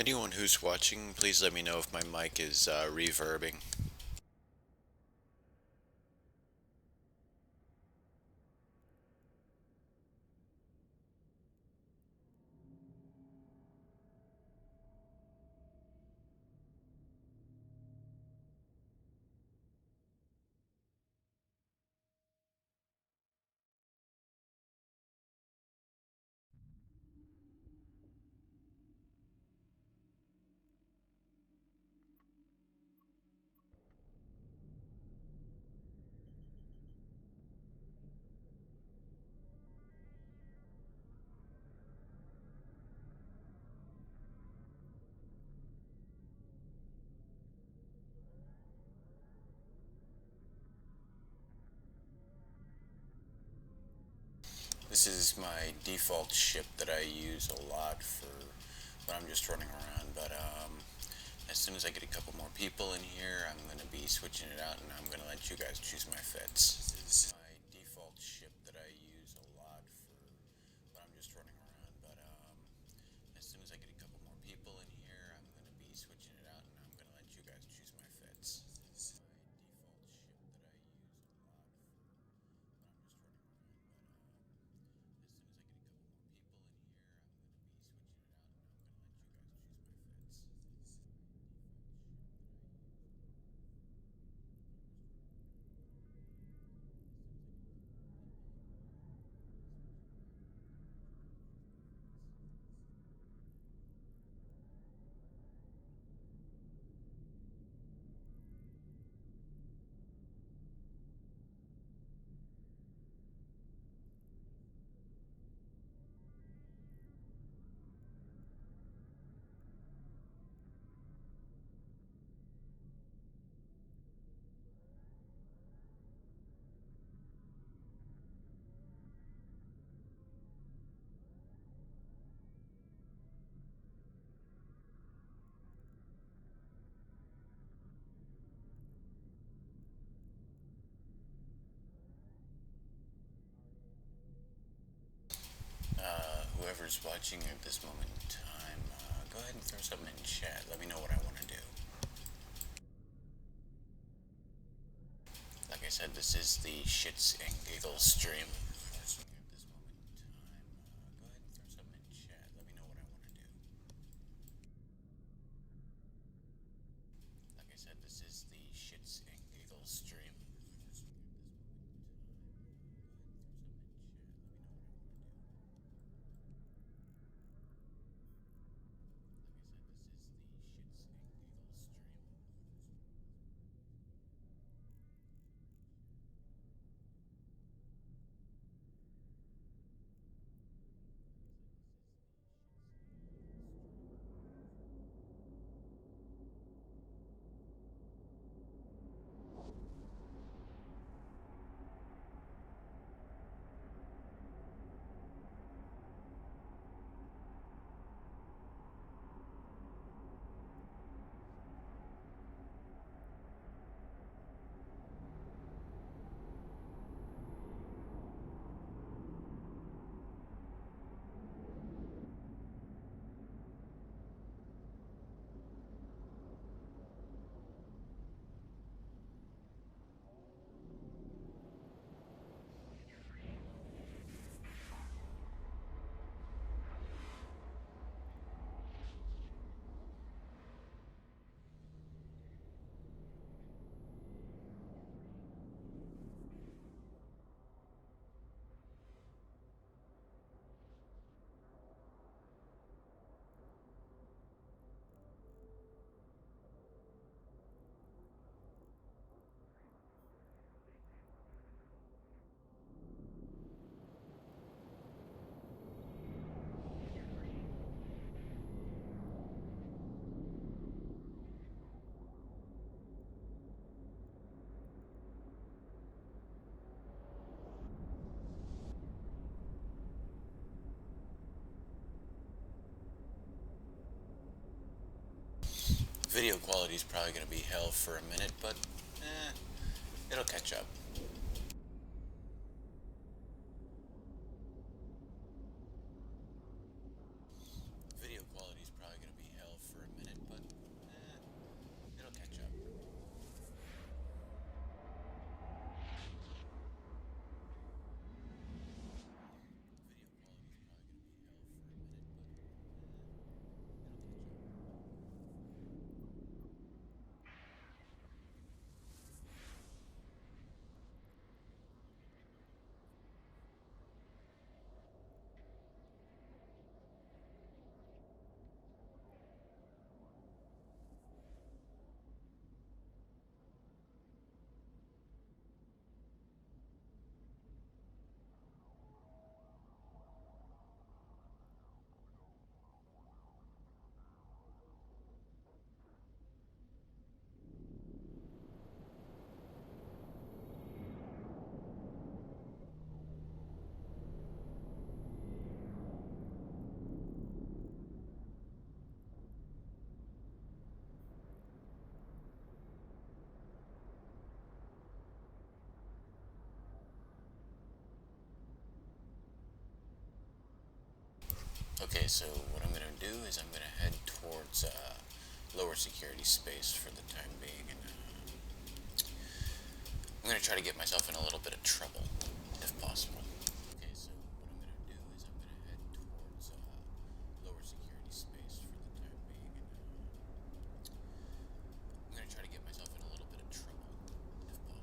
Anyone who's watching, please let me know if my mic is reverbing. This is my default ship that I use a lot for when I'm just running around, but as soon as I get a couple more people in here, I'm going to be switching it out and I'm going to let you guys choose my fits. This is my default ship that I use a lot for when I'm just running around, but as soon as I get a couple more people in here, I'm going to be switching it out and I'm going to let you guys choose my fits. This is my default ship that I use a lot for when I'm just running around, but as soon as I get a couple more people in here, I'm going to be switching it out and I'm going to let you guys choose my fits. Whoever's watching at this moment in time, go ahead and throw something in chat. Let me know what I want to do. Like I said, this is the Shits and Giggles stream. At this moment in time, go ahead and throw something in chat. Let me know what I want to do. Like I said, this is the Shits and Giggles stream. Video quality is probably going to be hell for a minute, but it'll catch up. Video quality is probably going to be hell for Okay, so what I'm gonna do is I'm gonna head towards lower security space for the time being, and I'm gonna try to get myself in a little bit of trouble, if possible. Okay, so what I'm gonna do is I'm gonna head towards lower security space for the time being, and I'm gonna try to get myself in a little bit of trouble, if possible.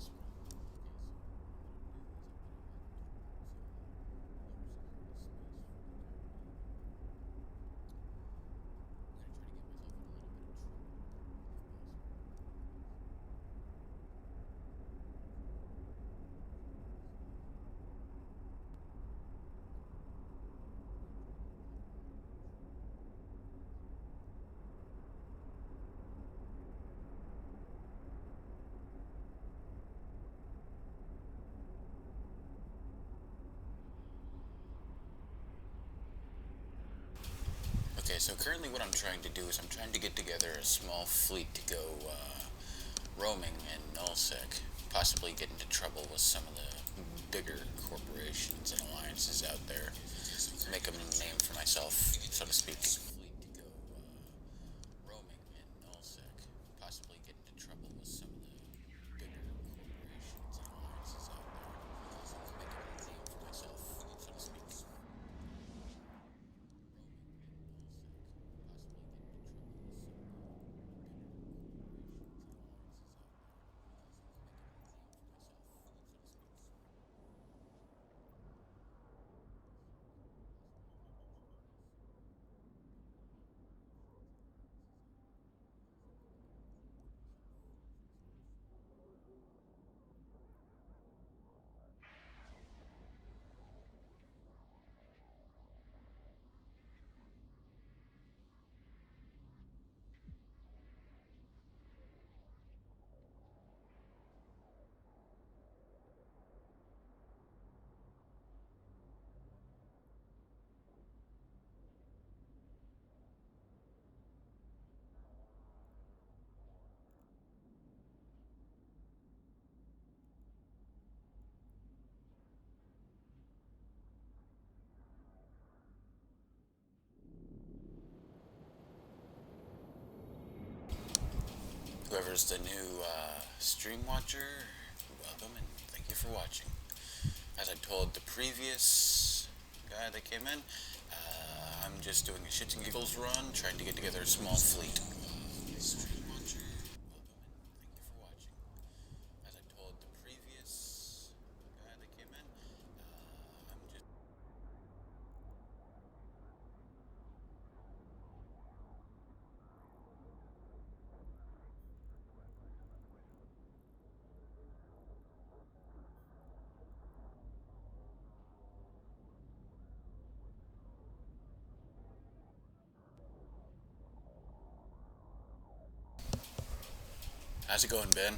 Okay, so currently what I'm trying to do is I'm trying to get together a small fleet to go roaming in nullsec, possibly get into trouble with some of the bigger corporations and alliances out there, make a name for myself, so to speak. Roaming in nullsec, possibly get into trouble with some of the bigger corporations and alliances out there, make a name for myself, so to speak. Whoever's the new stream watcher, welcome and thank you for watching. As I told the previous guy that came in, I'm just doing a shits and giggles run, trying to get together a small fleet. Stream watcher, welcome and thank you for watching. As I told the previous guy that came in, I'm just How's it going, Ben?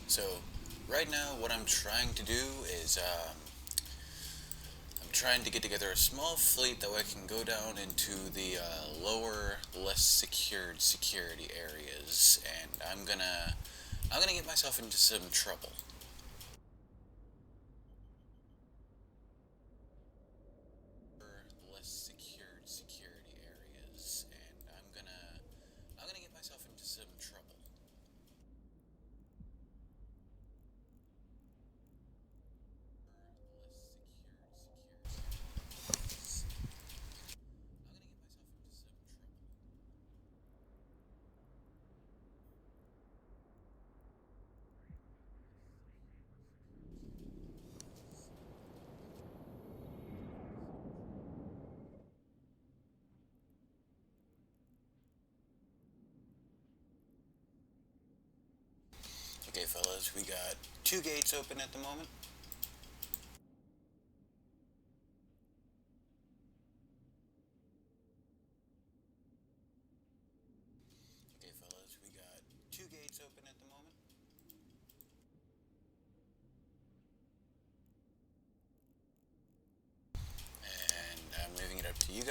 So, right now, what I'm trying to do is I'm trying to get together a small fleet that way I can go down into the lower, less secured security areas, and I'm gonna get myself into some trouble. Less secured security areas, and I'm gonna get myself into some trouble. Okay, fellas, we got two gates open at the moment. Okay, fellas, we got two gates open at the moment.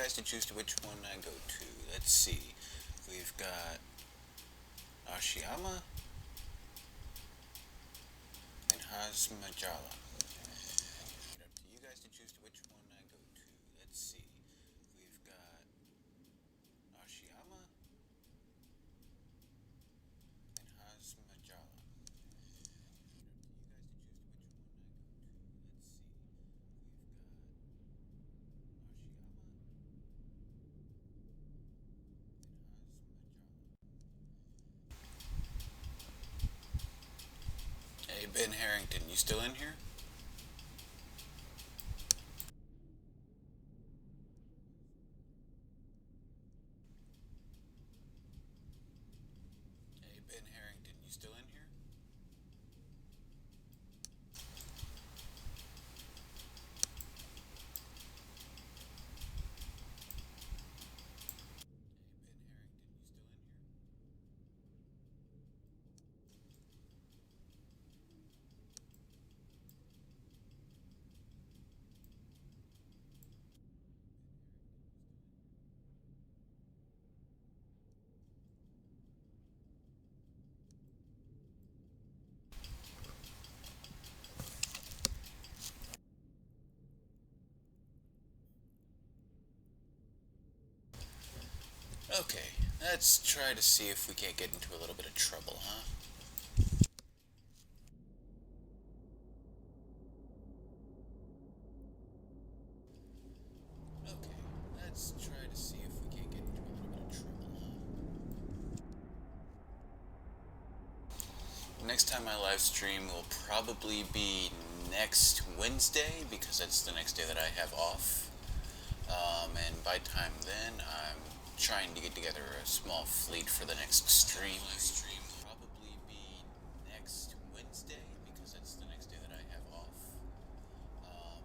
guys to choose which one I go to. Let's see. We've got Ashiyama and Hazmajala. Up to you guys to choose which one I go to. Let's see. We've got Ashiyama and Hazmajala. Hey, Ben Harrington, you still in here? Hey, Ben Harrington, you still in here? Okay, let's try to see if we can't get into a little bit of trouble, huh? Okay, let's try to see if we can't get into a little bit of trouble, huh? Next time I live stream will probably be next Wednesday because that's the next day that I have off. And by time then, I'm trying to get together a small fleet for the next stream. Probably be next Wednesday because that's the next day that I have off.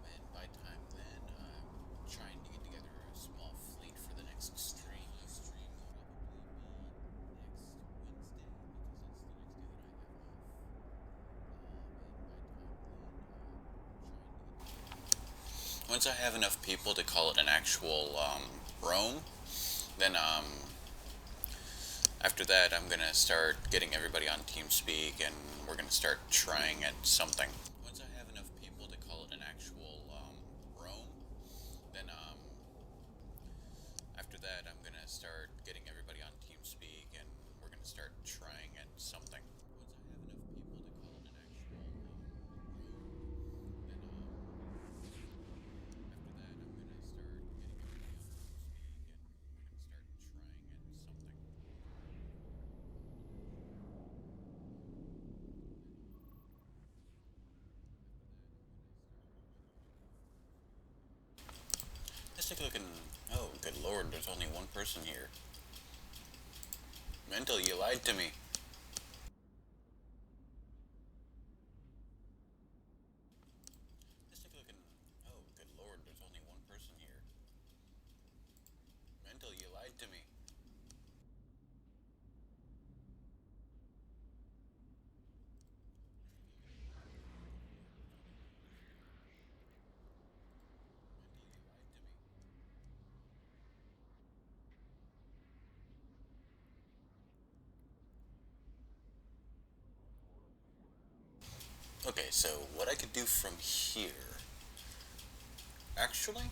And by time then, I'm trying to get together a small fleet for the next stream. Once I have enough people to call it an actual roam, then after that I'm gonna start getting everybody on TeamSpeak and we're gonna start trying at something. Once I have enough people to call it an actual roam, then after that I'm gonna start getting everybody on TeamSpeak and we're gonna start trying at something. Let's take a look and oh, good lord, there's only one person here. Mental, you lied to me. Let's take a look and oh, good lord, there's only one person here. Mental, you lied to me. Okay, so what I could do from here. Actually, I think what I'm gonna do is while I'm just sitting around here trying to figure out where I want to go. Oh, here we go. Okay, so what I could do from here. Actually,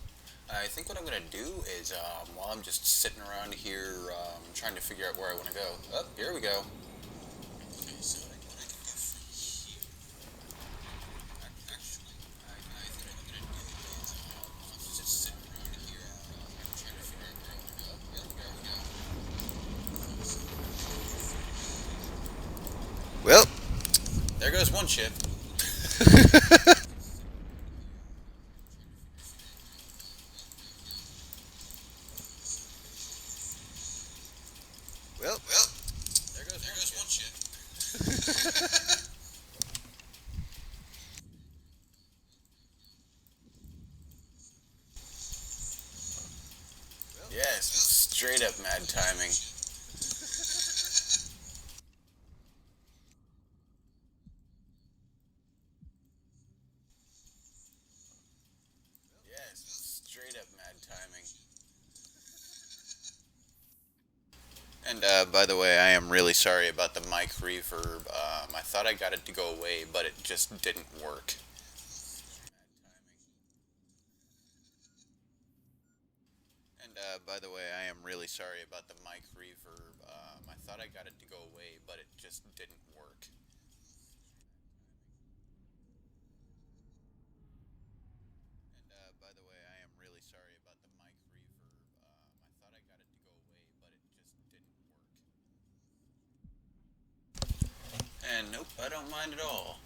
I think what I'm gonna do is while I'm just sitting around here trying to figure out where I want to go. Oh, here we go. Well, there goes one ship. Well, there goes one ship. Yes, straight up mad timing. Yes, straight up mad timing. And by the way, I am really sorry about the mic reverb. I thought I got it to go away, but it just didn't work. And by the way, I am really sorry about the mic reverb. I thought I got it to go away, but it just didn't work. And by the way, I am really sorry about the mic reverb. I thought I got it to go away, but it just didn't work. And nope, I don't mind at all.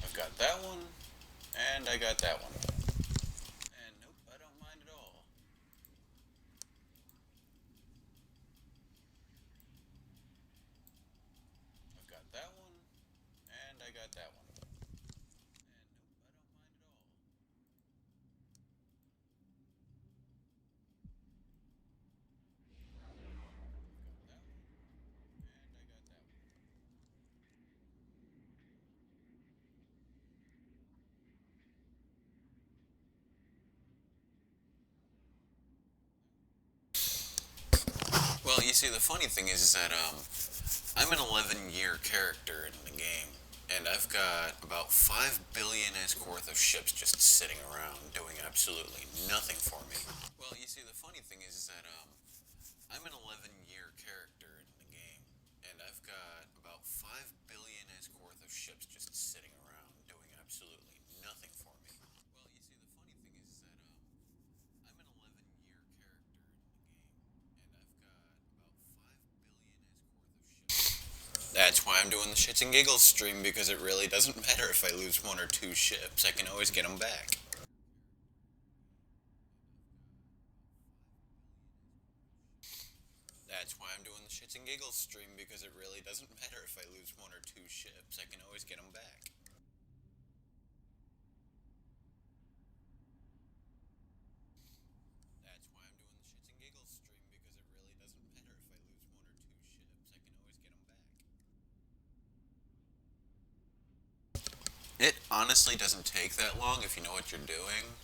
I've got that one, and I got that one. And nope, I don't mind at all. I've got that one, and I got that one. And nope, I don't mind at all. That one, and I got that one. Well, you see, the funny thing is that I'm an 11-year character in the game, and I've got about 5 billion ISK worth of ships just sitting around doing absolutely nothing for me. Well, you see, the funny thing is that I'm an 11-year character in the game, and I've got about 5 billion ISK worth of ships just sitting around doing absolutely nothing for me. Well, you see, the funny thing is that I'm an 11-year character in the game, and I've got about 5 billion ISK worth of ships. That's why I'm doing the Shits and Giggles stream, because it really doesn't matter if I lose one or two ships. I can always get them back. That's why I'm doing the Shits and Giggles stream, because it really doesn't matter if I lose one or two ships. I can always get them back. That's why I'm doing the Shits and Giggles stream, because it really doesn't matter if I lose one or two ships. I can always get them back. It honestly doesn't take that long if you know what you're doing.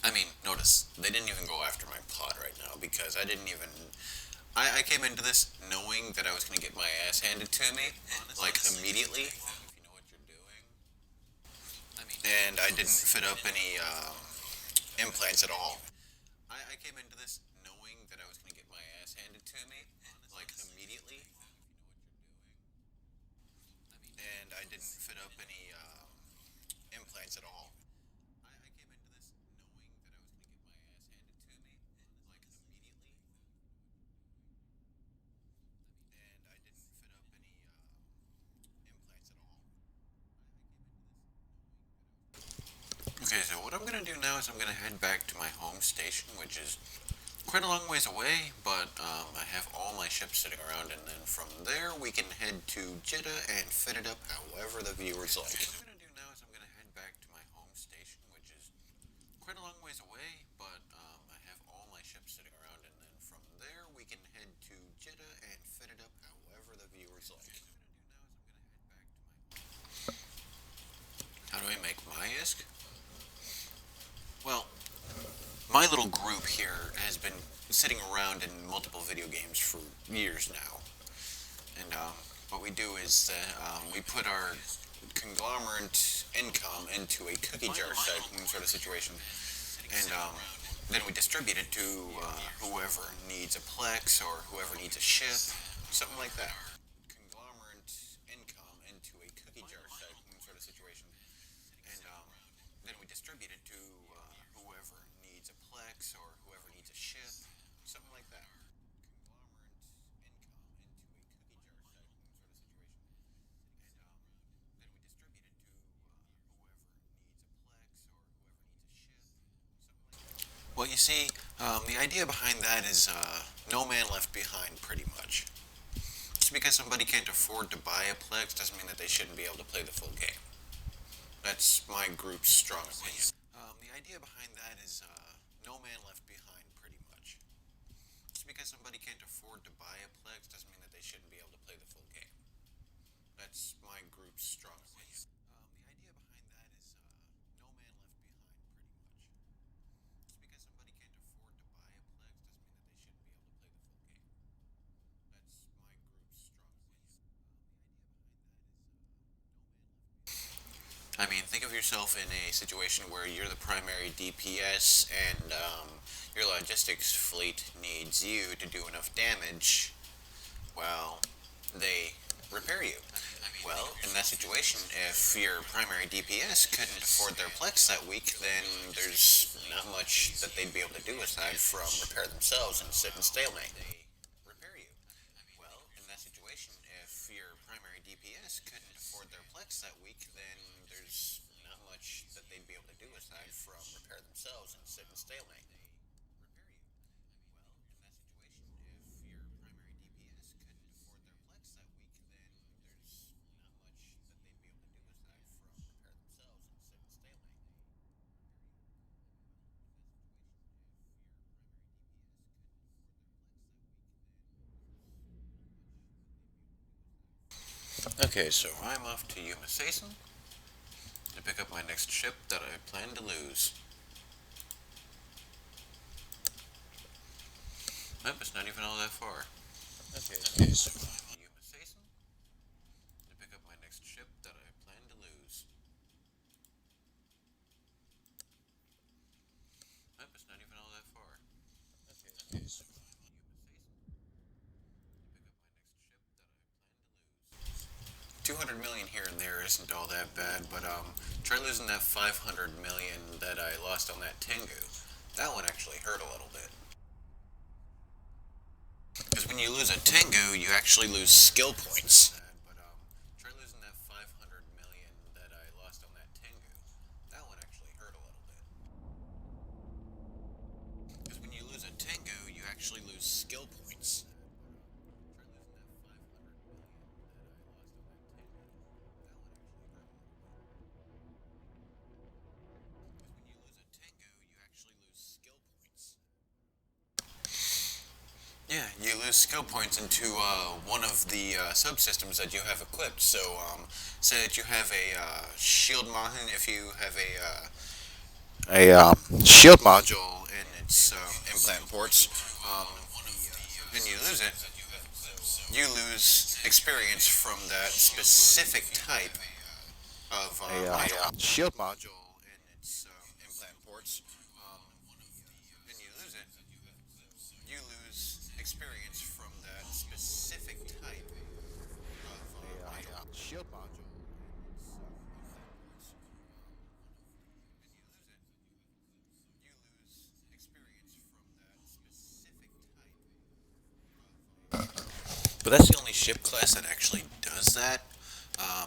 I mean, notice, they didn't even go after my pod right now because I didn't even. I came into this knowing that I was going to get my ass handed to me, like, immediately. If you know what you're doing. And I didn't fit up any implants at all. I came into this knowing that I was going to get my ass handed to me, like, immediately. And I didn't fit up any implants at all. I came into this knowing that I was going to get my ass handed to me, like, immediately. And I didn't fit up any implants at all. Okay, so what I'm gonna do now is I'm gonna head back to my home station, which is quite a long ways away, but I have all my ships sitting around, and then from there we can head to Jeddah and fit it up however the viewers like. What I'm gonna do now is I'm gonna head back to my home station, which is quite a long ways away, but I have all my ships sitting around, and then from there we can head to Jeddah and fit it up however the viewers like. How do I make my ISK? Well, my little group here has been sitting around in multiple video games for years now. And what we do is we put our conglomerate income into a cookie jar sort of situation. And then we distribute it to whoever needs a Plex or whoever needs a ship, something like that. Conglomerate income into a cookie jar sort of situation. And then we distribute it to whoever needs a Plex or whoever needs a ship, something like that. Conglomerate income into a cookie jar sort of situation. And then we distribute it to whoever needs a Plex or whoever needs a ship, something like that. Well, you see, the idea behind that is no man left behind, pretty much. Just because somebody can't afford to buy a Plex doesn't mean that they shouldn't be able to play the full game. That's my group's strong opinion. The idea behind that is no man left behind, pretty much. Just because somebody can't afford to buy a Plex doesn't mean that they shouldn't be able to play the full game. That's my group's strong opinion. The idea behind that is no man left behind, pretty much. I mean, think of yourself in a situation where you're the primary DPS and your logistics fleet needs you to do enough damage. Well, they repair you. Well, in that situation, if your primary DPS couldn't afford their plex that week, then there's not much that they'd be able to do aside from repair themselves and sit in stalemate. Repair you. Well, in that situation, if your primary DPS couldn't afford their plex that week, then there's not much that they'd be able to do aside from repair themselves and sit in stalemate. Okay, so I'm off to Yumasason to pick up my next ship that I plan to lose. Nope, it's not even all that far. Okay, so I'm on Yumasason to pick up my next ship that I plan to lose. Nope, it's not even all that far. Okay, so I'm on Yumasason to pick up my next ship that I plan to lose. 200 million here and there isn't all that bad, but try losing that 500 million that I lost on that Tengu. That one actually hurt a little bit. Because when you lose a Tengu, you actually lose skill points. But try losing that 500 million that I lost on that Tengu. That one actually hurt a little bit. Because when you lose a Tengu, you actually lose skill points. Yeah, you lose skill points into one of the subsystems that you have equipped. So, say that you have a shield module. If you have a shield module in its implant ports, and you lose it, you lose experience from that specific type of shield module in its implant ports, and you lose it, you lose experience from that specific type of shield module in its implant ports, and you lose it, you lose experience from that specific type. But that's the only ship class that actually does that.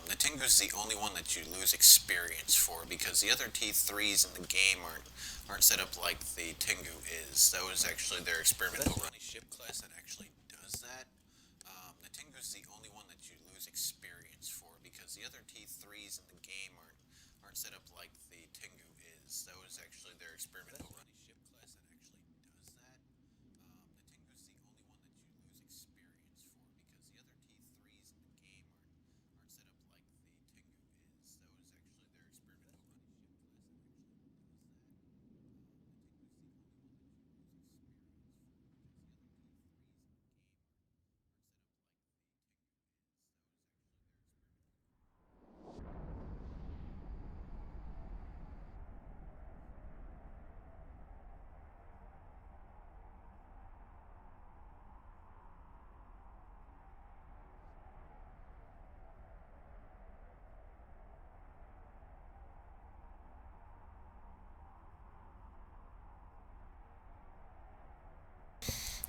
The Tengu's the only one that you lose experience for because the other T3s in the game aren't set up like the Tengu is. That was actually their experimental run. The only ship class that actually does that. The Tengu's the only one that you lose experience for because the other T3s in the game aren't set up like the Tengu is. That was actually their experimental run. Ship class that actually does that. The Tengu's the only one that you lose experience for because the other T3s in the game aren't set up like the Tengu is. That was actually their experimental run.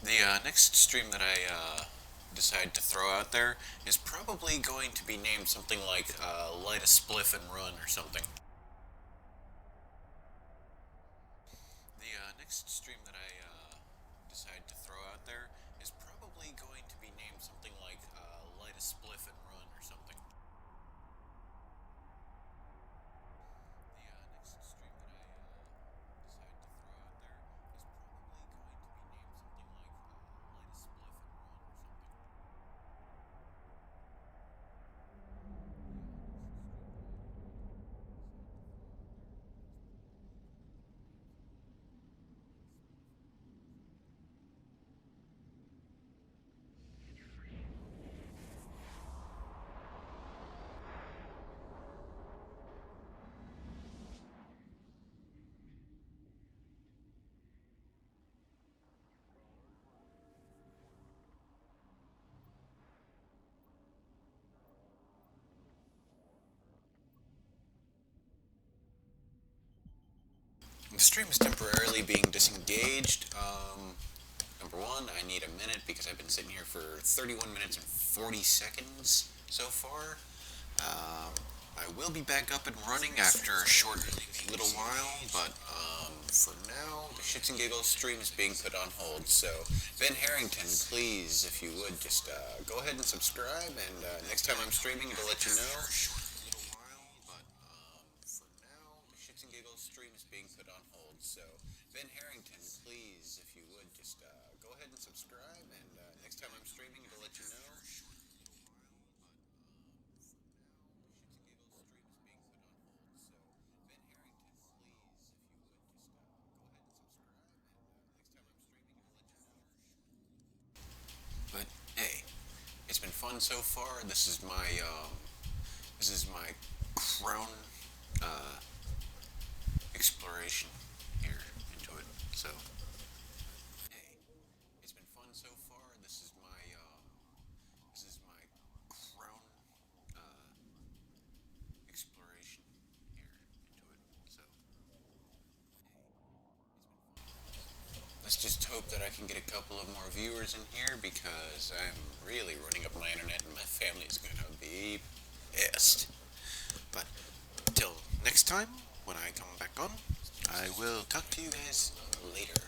The next stream that I decide to throw out there is probably going to be named something like Light a Spliff and Run or something. The next stream that I decide to throw out there is probably going to be named something like Light a Spliff and Run or something. The next stream that I decide to throw out there is probably going to be named something like Light a Spliff and Run or something. The stream is temporarily being disengaged. Number one, I need a minute because I've been sitting here for 31 minutes and 40 seconds so far. Um, I will be back up and running after a short little while, but for now, the Shits and Giggles stream is being put on hold. So, Ben Harrington, please, if you would, just go ahead and subscribe, and next time I'm streaming, it'll let you know. For now, the Shits and Giggles stream is being put on hold. So, Ben Harrington, please, if you would, just go ahead and subscribe, and next time I'm streaming, it'll let you know. But hey, it's been fun so far. This is my crown uh, exploration here into it. So hey, it's been fun so far. This is my crown exploration here into it. So let's just hope that I can get a couple of more viewers in here because I'm really running up my internet and my family's gonna be pissed. But till next time, when I come back on, I will talk to you guys later.